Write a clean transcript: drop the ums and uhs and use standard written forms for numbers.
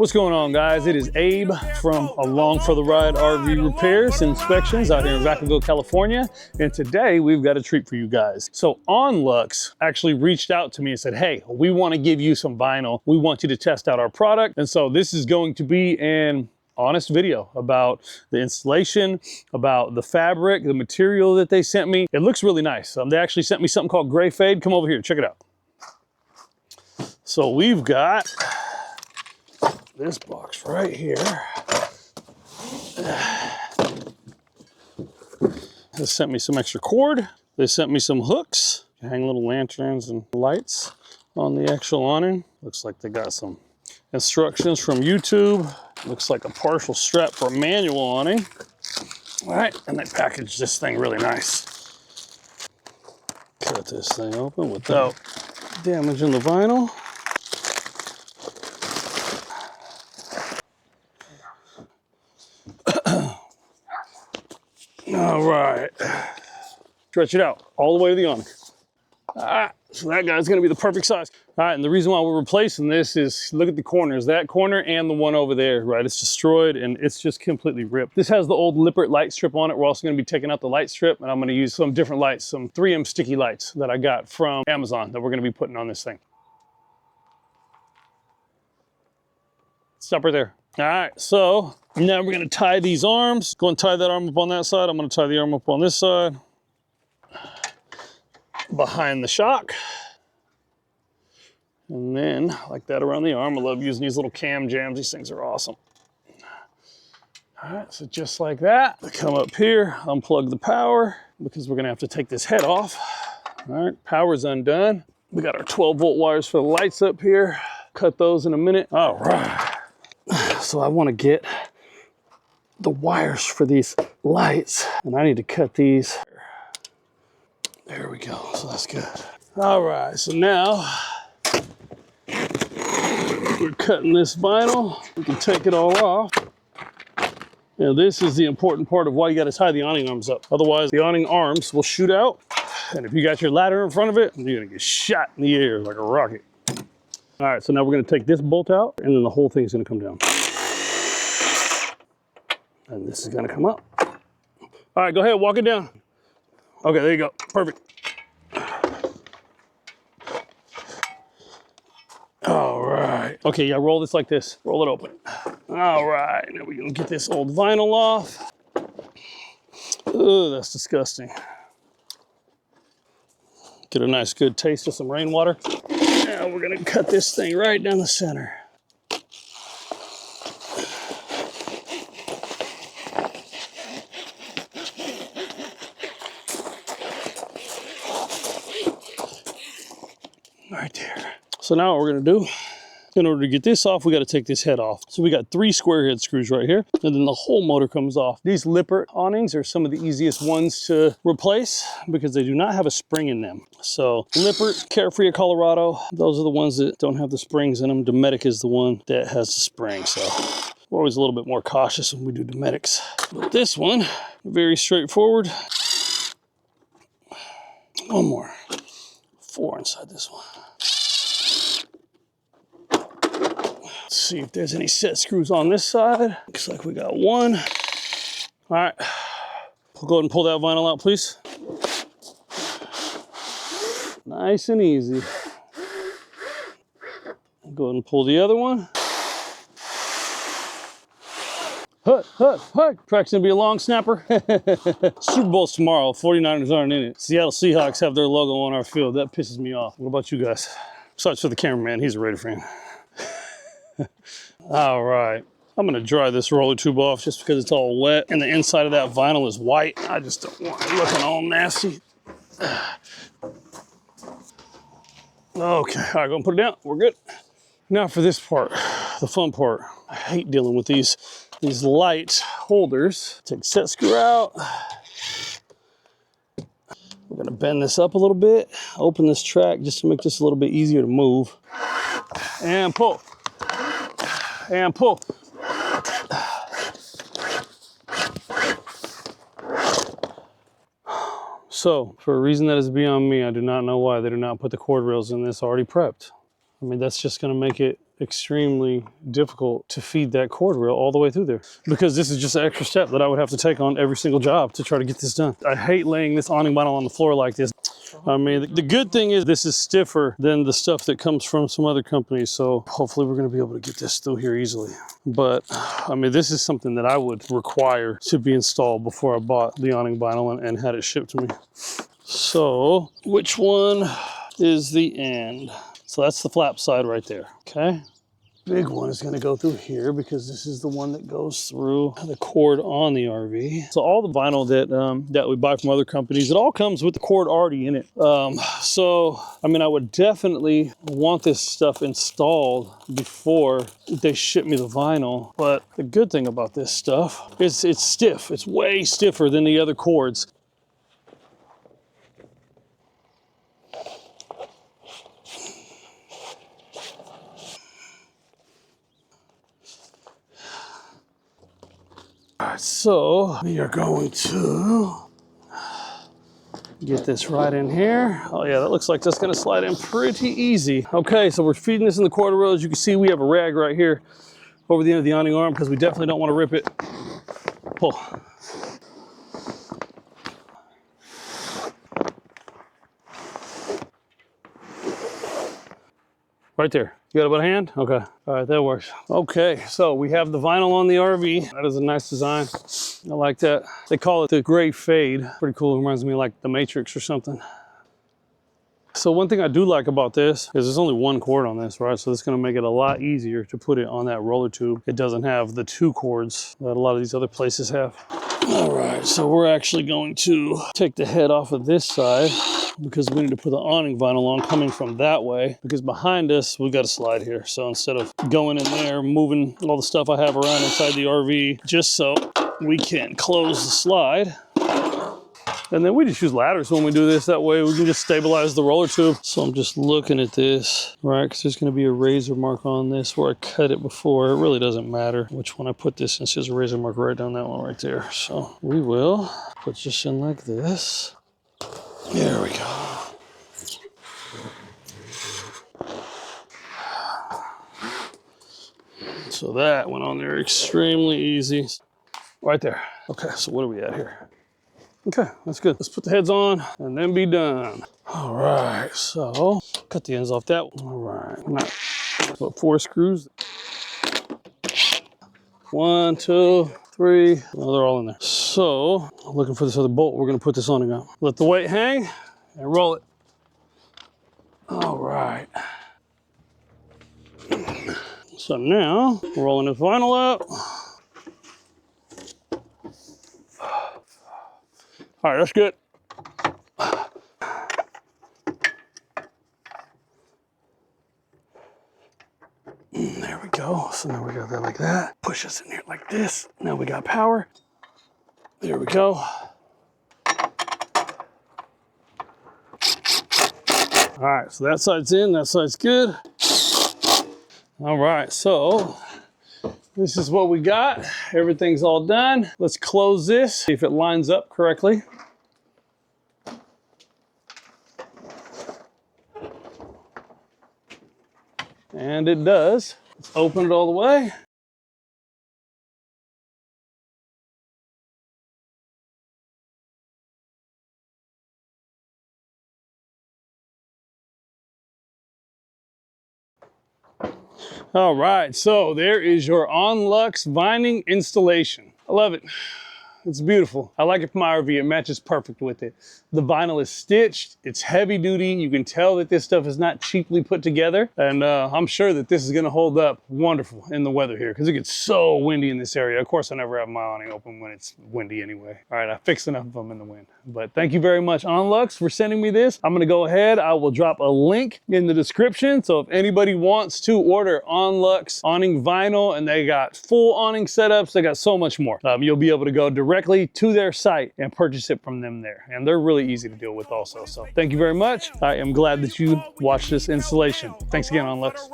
What's going on, guys? It is Abe from Along for the Ride RV Repairs and Inspections out here in Vacaville, California. And today we've got a treat for you guys. So AwnLux actually reached out to me and said, hey, we want to give you some vinyl. We want you to test out our product. And so this is going to be an honest video about the installation, about the fabric, the material that they sent me. It looks really nice. They actually sent me something called Gray Fade. Come over here, check it out. So we've got this box right here. They sent me some extra cord. They sent me some hooks to hang little lanterns and lights on the actual awning. Looks like they got some instructions from YouTube. Looks like a partial strap for a manual awning. All right, and they packaged this thing really nice. Cut this thing open without damaging the vinyl. All right, stretch it out all the way to the awning. All right, so that guy's gonna be the perfect size. All right, and the reason why we're replacing this is, look at the corners, that corner and the one over there, right? It's destroyed and it's just completely ripped. This has the old Lippert light strip on it. We're also gonna be taking out the light strip, and I'm gonna use some different lights, some 3M sticky lights that I got from Amazon that we're gonna be putting on this thing. Stop right there. All right, so now we're gonna tie these arms. Go and tie that arm up on that side. I'm gonna tie the arm up on this side. Behind the shock. And then, like that around the arm. I love using these little cam jams. These things are awesome. All right, so just like that. I come up here, unplug the power, because we're gonna have to take this head off. All right, power's undone. We got our 12-volt wires for the lights up here. Cut those in a minute. All right. So I want to get the wires for these lights, and I need to cut these. There we go, so that's good. All right, so now we're cutting this vinyl. We can take it all off. Now this is the important part of why you got to tie the awning arms up. Otherwise, the awning arms will shoot out, and if you got your ladder in front of it, you're gonna get shot in the air like a rocket. All right, so now we're gonna take this bolt out, and then the whole thing's gonna come down. And this is gonna come up. All right, go ahead, walk it down. Okay, there you go, perfect. All right, okay, yeah, roll this like this, roll it open. All right, now we're gonna get this old vinyl off. Oh, that's disgusting. Get a nice good taste of some rainwater. Now we're gonna cut this thing right down the center. Right there. So now what we're gonna do, in order to get this off, we gotta take this head off. So we got 3 square head screws right here, and then the whole motor comes off. These Lippert awnings are some of the easiest ones to replace because they do not have a spring in them. So Lippert, Carefree of Colorado, those are the ones that don't have the springs in them. Dometic is the one that has the spring. So we're always a little bit more cautious when we do Dometics. But this one, very straightforward. One more. 4 inside this one. Let's see if there's any set screws on this side. Looks like we got 1. All right, we'll go ahead and pull that vinyl out, please. Nice and easy. Go ahead and pull the other one. Hut, hut, hut. Track's gonna be a long snapper. Super Bowl's tomorrow. 49ers aren't in it. Seattle Seahawks have their logo on our field. That pisses me off. What about you guys? Besides for the cameraman, he's a Raider fan. All right. I'm gonna dry this roller tube off just because it's all wet and the inside of that vinyl is white. I just don't want it looking all nasty. Okay, all right, go and put it down. We're good. Now for this part, the fun part. I hate dealing with these light holders. Take set screw out. We're gonna bend this up a little bit, open this track just to make this a little bit easier to move. And pull. And pull. So, for a reason that is beyond me, I do not know why they do not put the cord rails in this already prepped. I mean, that's just gonna make it extremely difficult to feed that cord rail all the way through there, because this is just an extra step that I would have to take on every single job to try to get this done. I hate laying this awning vinyl on the floor like this. I mean, the good thing is this is stiffer than the stuff that comes from some other companies, so hopefully we're going to be able to get this through here easily. But I mean, this is something that I would require to be installed before I bought the awning vinyl and had it shipped to me. So which one is the end? So that's the flap side right there, okay? Big one is going to go through here because this is the one that goes through the cord on the RV. So all the vinyl that we buy from other companies, it all comes with the cord already in it. So I mean, I would definitely want this stuff installed before they ship me the vinyl. But the good thing about this stuff is it's stiff. It's way stiffer than the other cords. All right, so we are going to get this right in here. Oh yeah, that looks like that's gonna slide in pretty easy. Okay, so we're feeding this in the quarter rail. As you can see, we have a rag right here over the end of the awning arm because we definitely don't want to rip it. Pull. Right there. You got about a hand? Okay. All right, that works. Okay, so we have the vinyl on the RV. That is a nice design. I like that. They call it the gray fade. Pretty cool. It reminds me of like the Matrix or something. So one thing I do like about this is there's only one cord on this, right? So this is going to make it a lot easier to put it on that roller tube. It doesn't have the two cords that a lot of these other places have. All right, so we're actually going to take the head off of this side because we need to put the awning vinyl on coming from that way, because behind us, we got a slide here. So instead of going in there, moving all the stuff I have around inside the RV, just so we can close the slide. And then we just use ladders when we do this. That way we can just stabilize the roller tube. So I'm just looking at this, right? Because there's going to be a razor mark on this where I cut it before. It really doesn't matter which one I put this in. There's a razor mark right down that one right there. So we will put this in like this. There we go. So that went on there extremely easy. Right there. Okay, so what are we at here? Okay, that's good. Let's put the heads on and then be done. All right, so cut the ends off that one. All right, now, about 4 screws. 1, 2, 3. Oh, they're all in there. So, looking for this other bolt. We're gonna put this on again. Let the weight hang and roll it. All right. So now, we're rolling this vinyl up. All right, that's good. There we go. So now we got that like that. Push us in here like this. Now we got power. There we go. All right, so that side's in, that side's good. All right, so this is what we got. Everything's all done. Let's close this, see if it lines up correctly. And it does. Let's open it all the way. All right, so there is your AwnLux vining installation. I love it. It's beautiful. I like it for my RV. It matches perfect with it. The vinyl is stitched. It's heavy duty. You can tell that this stuff is not cheaply put together. And I'm sure that this is gonna hold up wonderful in the weather here because it gets so windy in this area. Of course, I never have my awning open when it's windy anyway. All right, I fixed enough of them in the wind. But thank you very much, AwnLux, for sending me this. I'm gonna go ahead. I will drop a link in the description. So if anybody wants to order AwnLux awning vinyl and they got full awning setups, they got so much more. You'll be able to go directly to their site and purchase it from them there. And they're really easy to deal with also. So thank you very much. I am glad that you watched this installation. Thanks again, AwnLux.